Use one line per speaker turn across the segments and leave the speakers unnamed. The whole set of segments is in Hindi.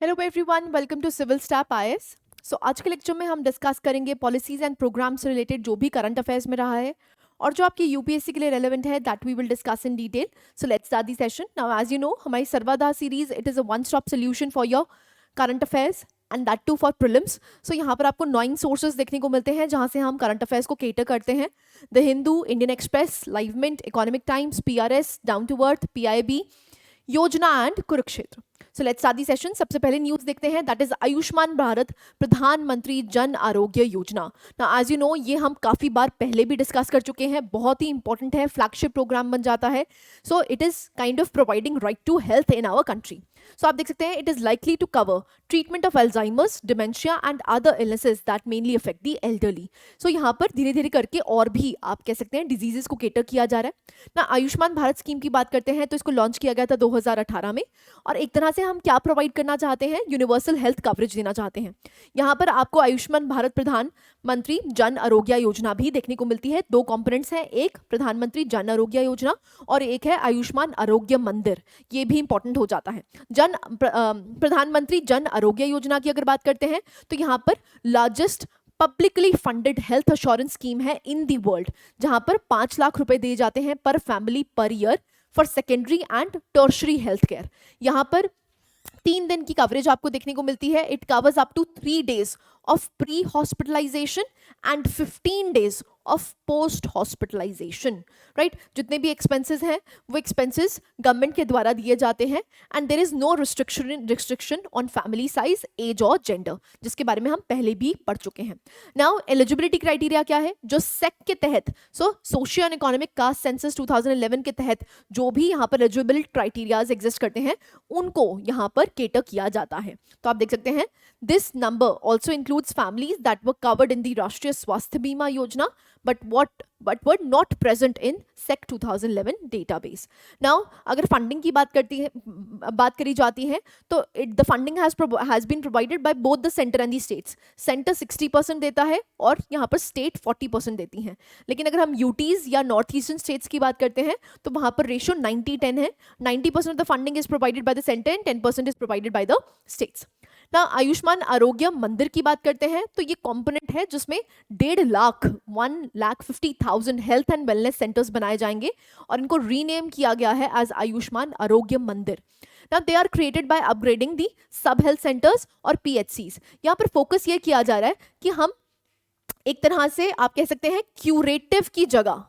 Hello everyone, welcome to civil staff IAS. So आज के लेक्चर में हम डिस्कस करेंगे पॉलिसीज एंड प्रोग्राम से रिलेटेड जो भी करंट अफेयर्स में रहा है और जो आपकी यूपीएससी के लिए रेलेवेंट है, that we will discuss in detail. So let's start the session now. As you know, हमारी Sarvada series it is a one stop solution for your current affairs and that too for prelims. So यहाँ पर आपको 9 सोर्सेज देखने को मिलते हैं जहाँ से हम करंट अफेयर्स को केटर करते हैं। The Hindu, Indian Express, Live Mint, Economic Times, PRS, Down To Earth, PIB, Yojana and Kurukshetra. So let's start the session. सबसे पहले न्यूज देखते हैं, दैट इज आयुष्मान भारत प्रधानमंत्री जन आरोग्य योजना। ना एज यू नो, ये हम काफी बार पहले भी डिस्कस कर चुके हैं, बहुत ही इंपॉर्टेंट है, फ्लैगशिप प्रोग्राम बन जाता है। So it is kind of providing right to health in our country. So आप देख सकते हैं, it is likely to cover treatment of Alzheimer's, dementia and other illnesses that mainly affect the elderly. So यहाँ पर धीरे धीरे करके और भी आप कह सकते हैं डिजीजेस को केटर किया जा रहा है ना। आयुष्मान भारत स्कीम की बात करते हैं तो इसको लॉन्च किया गया था 2018 में, और एक तरह से हम क्या प्रोवाइड करना चाहते हैं, यूनिवर्सल हेल्थ कवरेज देना चाहते हैं। यहाँ पर आपको आयुष्मान भारत प्रधानमंत्री जन आरोग्य योजना भी देखने को मिलती है। दो कंपोनेंट्स हैं, एक प्रधानमंत्री जन आरोग्य योजना और एक है आयुष्मान आरोग्य मंदिर। ये भी इंपॉर्टेंट हो जाता है। प्रधानमंत्री जन आरोग्य योजना की अगर बात करते हैं तो यहाँ पर largest publicly funded health insurance scheme है इन दी वर्ल्ड, जहां पर 5 लाख रुपए दिए जाते हैं पर family per year for secondary and tertiary health care. यहाँ पर 3 दिन की कवरेज आपको देखने को मिलती है। It covers up to 3 days of pre hospitalisation and 15 days of post hospitalisation. Right, जितने भी एक्सपेंसेस हैं वो एक्सपेंसेस गवर्नमेंट के द्वारा दिए जाते हैं and there is no restriction on family size, age और जेंडर, जिसके बारे में हम पहले भी पढ़ चुके हैं। नाउ एलिजिबिलिटी क्राइटेरिया क्या है, जो सेक के तहत, socio and economic caste census 2011 के तहत जो भी यहाँ पर एलिजिबिलिटी क्राइटेरियाज एग्जिस्ट करते हैं उनको यहाँ पर केटर किया जाता है। तो आप देख सकते हैं, this number also includes families that were covered in the राष्ट्रीय स्वास्थ्य बीमा योजना but were not present in SEC 2011 database. Now अगर फंडिंग की बात करी जाती है तो the funding has been provided by both the center and the states. Centre 60% देता है और यहाँ पर स्टेट 40% देती हैं। लेकिन अगर हम यूटीज या नॉर्थ ईस्टर्न स्टेट्स की बात करते हैं तो वहाँ पर रेशियो 90-10 है। 90% of the funding is provided by the centre and 10% is provided by the states. ना आयुष्मान आरोग्य मंदिर की बात करते हैं तो ये कंपोनेंट है जिसमें 1,50,000 हेल्थ एंड वेलनेस सेंटर्स बनाए जाएंगे और इनको रीनेम किया गया है एज आयुष्मान आरोग्य मंदिर। Now they are created by upgrading the सब हेल्थ सेंटर्स और PHCs। यहाँ पर फोकस ये किया जा रहा है कि हम एक तरह से आप कह सकते हैं क्यूरेटिव की जगह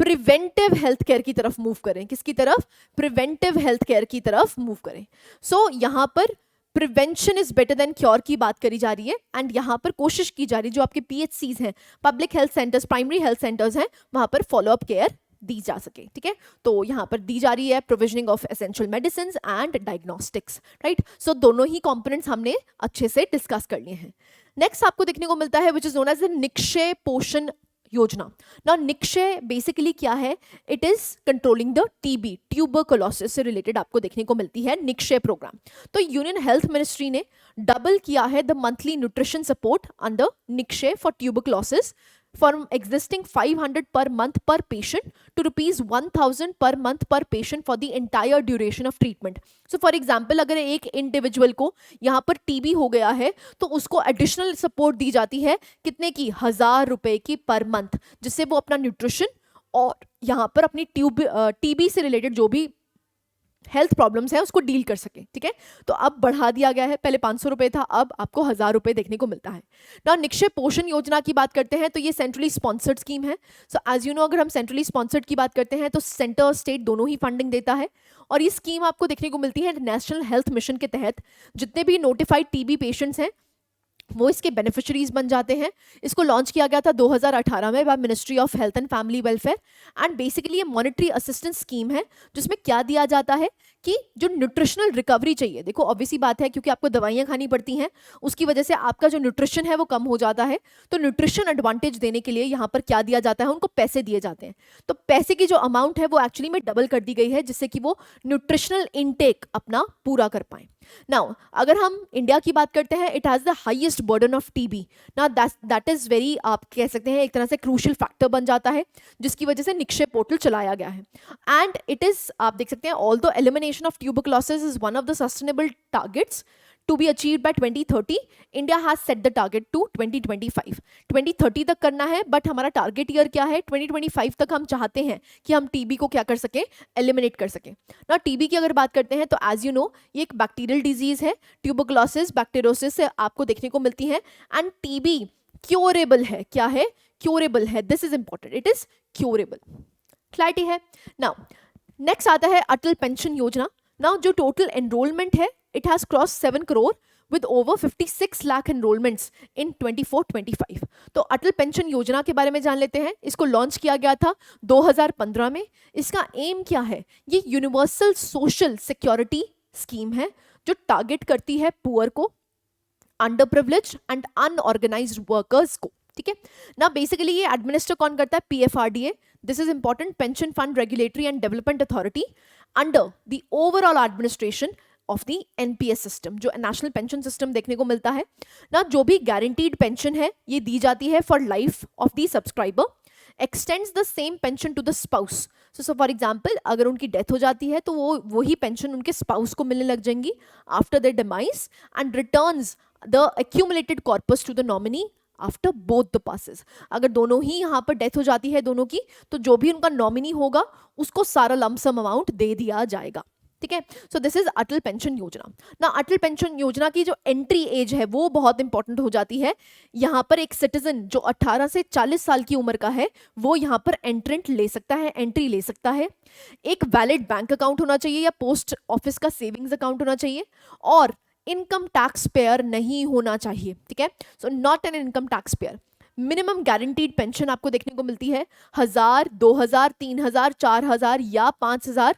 प्रिवेंटिव हेल्थ केयर की तरफ मूव करें। किसकी तरफ? प्रिवेंटिव हेल्थ केयर की तरफ मूव करें। सो यहाँ पर prevention is better than cure की बात करी जा रही है एंड यहाँ पर कोशिश की जा रही है जो आपके PHCs हैं, public health centres, primary health centres हैं, वहां पर फॉलोअप केयर दी जा सके। ठीक है, तो यहाँ पर दी जा रही है provisioning of essential medicine and diagnostics. Right, so दोनों ही कंपोनेंट्स हमने अच्छे से डिस्कस कर लिए हैं। नेक्स्ट आपको देखने को मिलता है which is known as the Nikshay Poshan Yojana. ना निक्षय बेसिकली क्या है, it is controlling the TB, tuberculosis से रिलेटेड आपको देखने को मिलती है निक्षय प्रोग्राम। तो यूनियन हेल्थ मिनिस्ट्री ने डबल किया है the monthly nutrition support under Nikshay for tuberculosis from existing 500 per month per patient to rupees 1,000 per month per patient for the entire duration of treatment. So for example, अगर एक इंडिविजुअल को यहाँ पर TB हो गया है तो उसको एडिशनल सपोर्ट दी जाती है कितने की, 1,000 रुपए की पर मंथ, जिससे वो अपना न्यूट्रिशन और यहाँ पर अपनी TB से रिलेटेड जो भी हेल्थ प्रॉब्लम्स है उसको डील कर सके। ठीक है, तो अब बढ़ा दिया गया है, पहले 500 रुपए था, अब आपको 1,000 रुपए देखने को मिलता है। ना निक्षय पोषण योजना की बात करते हैं तो ये सेंट्रली स्पॉन्सर्ड स्कीम है। सो एज यू नो, अगर हम सेंट्रली स्पॉन्सर्ड की बात करते हैं तो सेंटर और स्टेट दोनों ही फंडिंग देता है और ये स्कीम आपको देखने को मिलती है नेशनल हेल्थ मिशन के तहत। जितने भी नोटिफाइड TB पेशेंट्स हैं वो इसके बेनिफिशरीज बन जाते हैं। इसको लॉन्च किया गया था 2018 में by ministry of health and family welfare and basically ये मॉनेटरी असिस्टेंस स्कीम है जिसमें क्या दिया जाता है कि जो न्यूट्रिशनल रिकवरी चाहिए, देखो ऑब्वियसली बात है क्योंकि आपको दवाइयां खानी पड़ती हैं, उसकी वजह से आपका जो न्यूट्रिशन है वो कम हो जाता है, तो न्यूट्रिशन एडवांटेज देने के लिए यहाँ पर क्या दिया जाता है, उनको पैसे दिए जाते हैं। तो पैसे की जो अमाउंट है वो एक्चुअली में डबल कर दी गई है जिससे कि वो न्यूट्रिशनल इनटेक अपना पूरा कर पाए। नाउ अगर हम इंडिया की बात करते हैं, it has the highest burden of TB। ना दैट इज वेरी, आप कह सकते हैं एक तरह से क्रूशियल फैक्टर बन जाता है जिसकी वजह से निक्षय पोर्टल चलाया गया है एंड इट इज, आप देख सकते हैं, although elimination elimination of tuberculosis is one of the sustainable targets to be achieved by 2030. India has set the target to 2025. 2030 तक करना है, बट हमारा टारगेट ईयर क्या है? 2025 तक हम चाहते हैं कि हम टीबी को क्या कर सकें? एलिमिनेट कर सकें ना। टीबी की अगर बात करते हैं तो एज यू नो ये एक बैक्टीरियल डिजीज है, ट्यूबरकुलोसिस बैक्टीरियोसिस से आपको देखने को मिलती है, एंड टीबी क्योरेबल है। क्या है? क्योरेबल है। This is important, it is curable. Clarity है? नाउ नेक्स्ट आता है अटल पेंशन योजना। नाउ जो टोटल एनरोलमेंट है, it has crossed 7 crore with over 56 lakh enrollments in 24-25। तो अटल पेंशन योजना के बारे में जान लेते हैं। इसको लॉन्च किया गया था 2015 में। इसका एम क्या है? ये यूनिवर्सल सोशल सिक्योरिटी स्कीम है जो टारगेट करती है पुअर को, under privileged and unorganised workers को। ठीक है ना। बेसिकली ये एडमिनिस्टर कौन करता है? PFRDA। This is important, pension fund regulatory and development authority, under the overall administration of the NPS system, जो नेशनल पेंशन सिस्टम देखने को मिलता है ना। जो भी गारंटीड पेंशन है ये दी जाती है for life of the subscriber, extends the same pension to the spouse. So for example अगर उनकी डेथ हो जाती है तो वही पेंशन उनके स्पाउस को मिलने लग जाएंगी after their demise, and returns the accumulated corpus to the nominee after both the passes. अगर दोनों ही यहाँ पर डेथ हो जाती है दोनों की, तो जो भी उनका नॉमिनी होगा उसको सारा लमसम अमाउंट दे दिया जाएगा। ठीक है। So this is Atal pension योजना ना। अटल पेंशन योजना की जो एंट्री एज है वो बहुत इंपॉर्टेंट हो जाती है। यहाँ पर एक सिटीजन जो 18 से 40 साल की उम्र का है वो यहाँ पर एंट्रेंट ले सकता है, एंट्री ले सकता है। एक वैलिड बैंक अकाउंट होना चाहिए या पोस्ट ऑफिस का सेविंग्स अकाउंट होना चाहिए, और इनकम टैक्स पेयर नहीं होना चाहिए। ठीक है। So not an income tax payer. Minimum guaranteed pension आपको देखने को मिलती है 1000, 2000, 3000, 4000 या 5000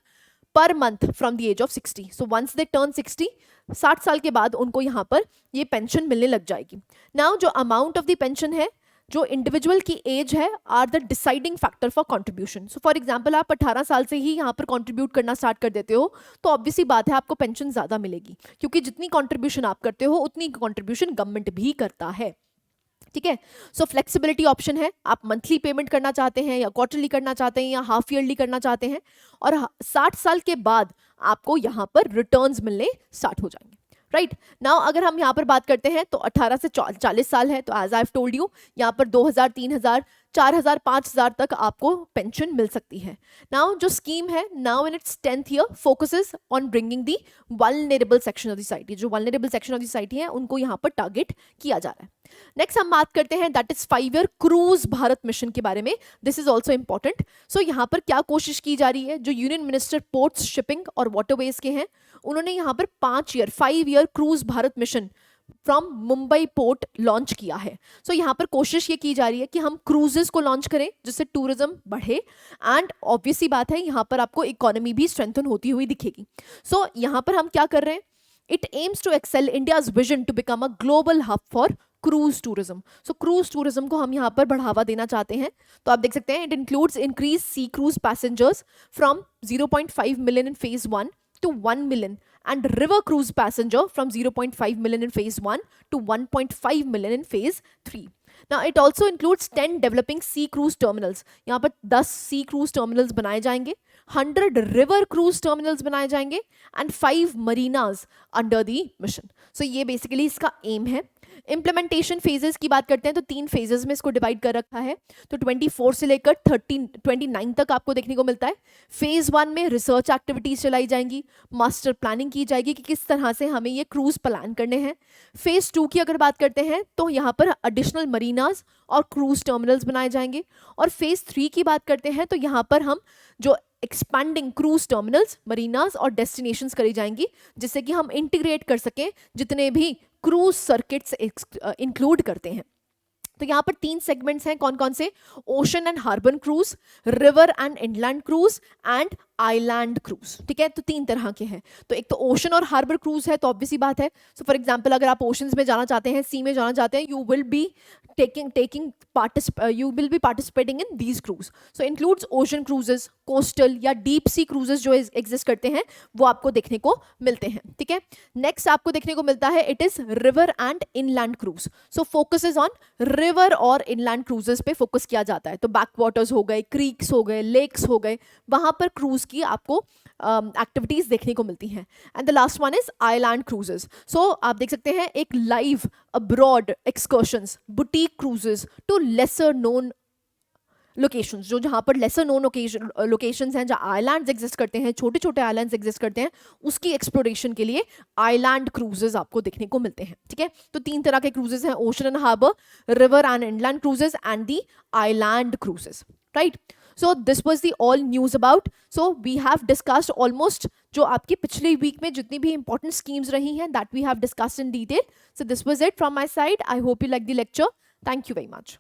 per month from the age of 60। So once they turn 60 साल के बाद उनको यहाँ पर ये पेंशन मिलने लग जाएगी। नाउ जो अमाउंट ऑफ द पेंशन है, जो इंडिविजुअल की एज है, are the deciding factor for contribution. So for example आप 18 साल से ही यहाँ पर कंट्रीब्यूट करना स्टार्ट कर देते हो तो ऑब्वियसली बात है आपको पेंशन ज़्यादा मिलेगी, क्योंकि जितनी कंट्रीब्यूशन आप करते हो उतनी कंट्रीब्यूशन गवर्नमेंट भी करता है। ठीक है। सो फ्लेक्सिबिलिटी ऑप्शन है, आप मंथली पेमेंट करना चाहते हैं या क्वार्टरली करना चाहते हैं या हाफ ईयरली करना चाहते हैं, और 60 साल के बाद आपको यहाँ पर रिटर्न्स मिलने स्टार्ट हो जाएंगे। राइट नाउ अगर हम यहाँ पर बात करते हैं तो 18 से 40 साल है, तो as I have told you यहाँ पर 2000, 3000, 4000, 5000 तक आपको पेंशन मिल सकती है। नाउ जो स्कीम है, now in its 10th year, focuses on bringing the vulnerable section of the society. जो vulnerable section of the society है उनको यहाँ पर टारगेट किया जा रहा है। नेक्स्ट हम बात करते हैं that is 5 year cruise Bharat mission के बारे में। This is also important. So यहाँ पर क्या कोशिश की जा रही है, जो यूनियन मिनिस्टर पोर्ट्स, शिपिंग और वाटरवेज के हैं, उन्होंने यहाँ पर 5 year cruise Bharat mission from Mumbai port launch किया है। सो यहाँ पर कोशिश ये की जा रही है कि हम क्रूजेस को लॉन्च करें जिससे टूरिज्म बढ़े, एंड ऑब्वियसली बात है यहाँ पर आपको इकोनॉमी भी स्ट्रेंथन होती हुई दिखेगी। सो यहाँ पर हम क्या कर रहे हैं, it aims to excel India's vision to become a global hub for cruise tourism. So cruise tourism को हम यहाँ पर बढ़ावा देना चाहते हैं। तो आप देख सकते हैं it includes increase sea cruise passengers from 0.5 million in phase 1 to 1 million, and river cruise passenger from 0.5 million in phase 1 to 1.5 million in phase 3. Now it also includes 10 developing sea cruise terminals. यहाँ पर 10 sea cruise terminals बनाए जाएंगे, 100 river cruise terminals बनाए जाएंगे, and 5 marinas under the mission. So ये basically इसका aim है। इम्प्लीमेंटेशन फेजेस की बात करते हैं तो 3 फेजेस में इसको डिवाइड कर रखा है। तो 24 से लेकर 29 तक आपको देखने को मिलता है। फेज 1 में रिसर्च एक्टिविटीज चलाई जाएंगी, मास्टर प्लानिंग की जाएगी कि किस तरह से हमें ये क्रूज प्लान करने हैं। फेज 2 की अगर बात करते हैं तो यहाँ पर एडिशनल मरीनाज और क्रूज टर्मिनल्स बनाए जाएंगे, और फेज 3 की बात करते हैं तो यहाँ पर हम जो एक्सपैंडिंग क्रूज टर्मिनल्स, मरीनाज और डेस्टिनेशंस करी जाएंगी, जिससे कि हम इंटीग्रेट कर सकें जितने भी क्रूज सर्किट्स इंक्लूड करते हैं। तो यहाँ पर 3 सेगमेंट्स हैं, कौन कौन से, ocean and harbour cruise, river and inland cruise and island cruise. ठीक है, तो 3 तरह के हैं। तो एक तो ओशन और हार्बर क्रूज है, तो ऑब्वियसली बात है। सो फॉर एग्जांपल अगर आप ओशंस में जाना चाहते हैं, सी में जाना चाहते हैं, you will be participating in these cruise. So includes ocean cruises, coastal या deep sea cruises जो exist करते हैं वो आपको देखने को मिलते हैं। ठीक है, नेक्स्ट आपको देखने को मिलता है it is river and inland cruise. So focuses on river और inland cruises पे फोकस किया जाता है। तो बैक वाटर्स हो गए, क्रीक्स हो गए, लेक्स हो गए, वहां पर क्रूज की आपको एक्टिविटीज़ देखने को मिलती हैं. And the last one is island cruises. So आप देख सकते हैं एक live abroad excursions, boutique cruises to lesser known locations, जो जहाँ पर लेसर नोन लोकेशंस हैं, जहाँ आइलैंड्स एग्जिस्ट करते हैं, छोटे छोटे आइलैंड्स एग्जिस्ट करते हैं, उसकी एक्सप्लोरेशन के लिए आइलैंड क्रूजेस आपको देखने को मिलते हैं. ठीक है, तो 3 तरह के क्रूजेस हैं, ocean and harbour, river and inland cruises and the island cruises. Right, so this was the all news about. So we have discussed almost जो आपकी पिछले वीक में जितनी भी important schemes रही हैं, that we have discussed in detail. So this was it from my side. I hope you like the lecture. Thank you very much.